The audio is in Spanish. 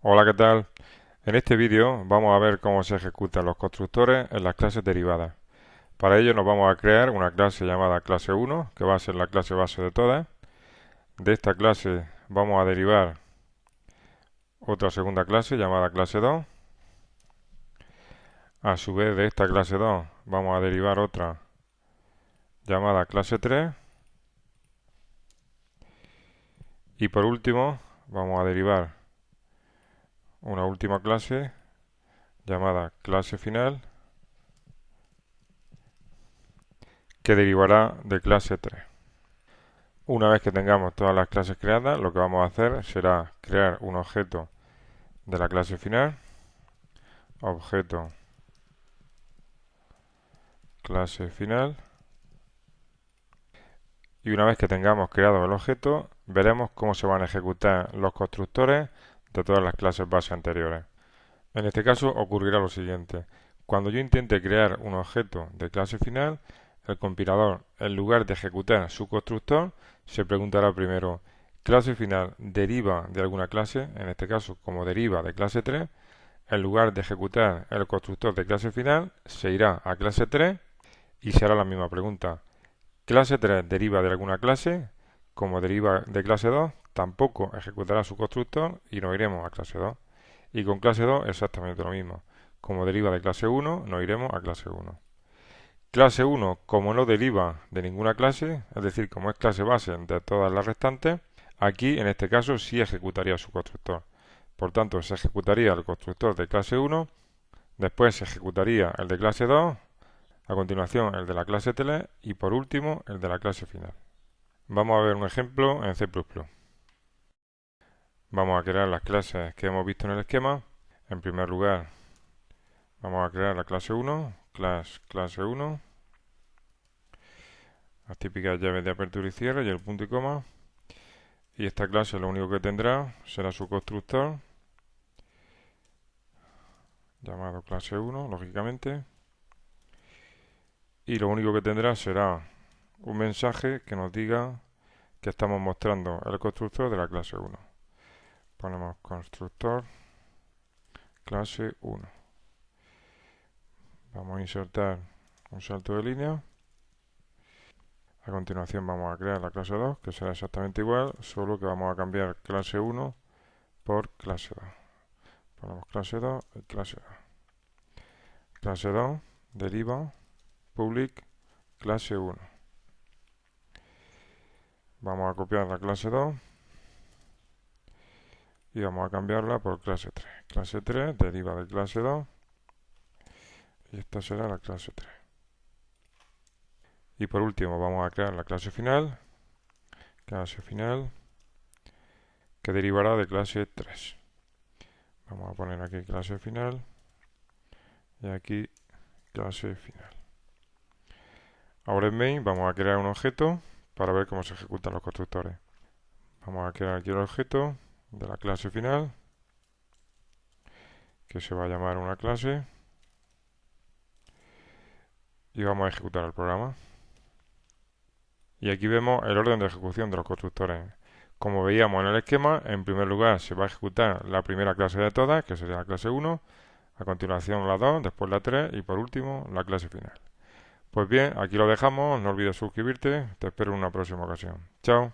Hola, ¿qué tal? En este vídeo vamos a ver cómo se ejecutan los constructores en las clases derivadas. Para ello nos vamos a crear una clase llamada clase 1, que va a ser la clase base de todas. De esta clase vamos a derivar otra segunda clase llamada clase 2. A su vez de esta clase 2 vamos a derivar otra llamada clase 3. Y por último vamos a derivar una última clase llamada clase final, que derivará de clase 3. Una vez que tengamos todas las clases creadas, lo que vamos a hacer será crear un objeto de la clase final, objeto clase final, y una vez que tengamos creado el objeto, veremos cómo se van a ejecutar los constructores de todas las clases base anteriores. En este caso ocurrirá lo siguiente: cuando yo intente crear un objeto de clase final, el compilador, en lugar de ejecutar su constructor, se preguntará primero: ¿clase final deriva de alguna clase? En este caso, como deriva de clase 3, en lugar de ejecutar el constructor de clase final, se irá a clase 3 y se hará la misma pregunta: ¿clase 3 deriva de alguna clase? Como deriva de clase 2, tampoco ejecutará su constructor y nos iremos a clase 2. Y con clase 2 exactamente lo mismo. Como deriva de clase 1, nos iremos a clase 1. Clase 1, como no deriva de ninguna clase, es decir, como es clase base de todas las restantes, aquí en este caso sí ejecutaría su constructor. Por tanto, se ejecutaría el constructor de clase 1, después se ejecutaría el de clase 2, a continuación el de la clase 3 y por último el de la clase final. Vamos a ver un ejemplo en C++. Vamos a crear las clases que hemos visto en el esquema. En primer lugar, vamos a crear la clase 1, clase 1, las típicas llaves de apertura y cierre y el punto y coma. Y esta clase lo único que tendrá será su constructor, llamado clase 1, lógicamente. Y lo único que tendrá será un mensaje que nos diga que estamos mostrando el constructor de la clase 1. Ponemos constructor clase 1. Vamos a insertar un salto de línea. A continuación vamos a crear la clase 2, que será exactamente igual, solo que vamos a cambiar clase 1 por clase 2. Ponemos clase 2 y clase 2. Clase 2 deriva public clase 1. Vamos a copiar la clase 2 y vamos a cambiarla por clase 3. Clase 3 deriva de clase 2 y esta será la clase 3. Y por último vamos a crear la clase final, que derivará de clase 3. Vamos a poner aquí clase final y aquí clase final. Ahora en main vamos a crear un objeto para ver cómo se ejecutan los constructores. Vamos a crear aquí el objeto de la clase final, que se va a llamar una clase, y vamos a ejecutar el programa. Y aquí vemos el orden de ejecución de los constructores. Como veíamos en el esquema, en primer lugar se va a ejecutar la primera clase de todas, que sería la clase 1, a continuación la 2, después la 3 y por último la clase final. Pues bien, aquí lo dejamos, no olvides suscribirte, te espero en una próxima ocasión. Chao.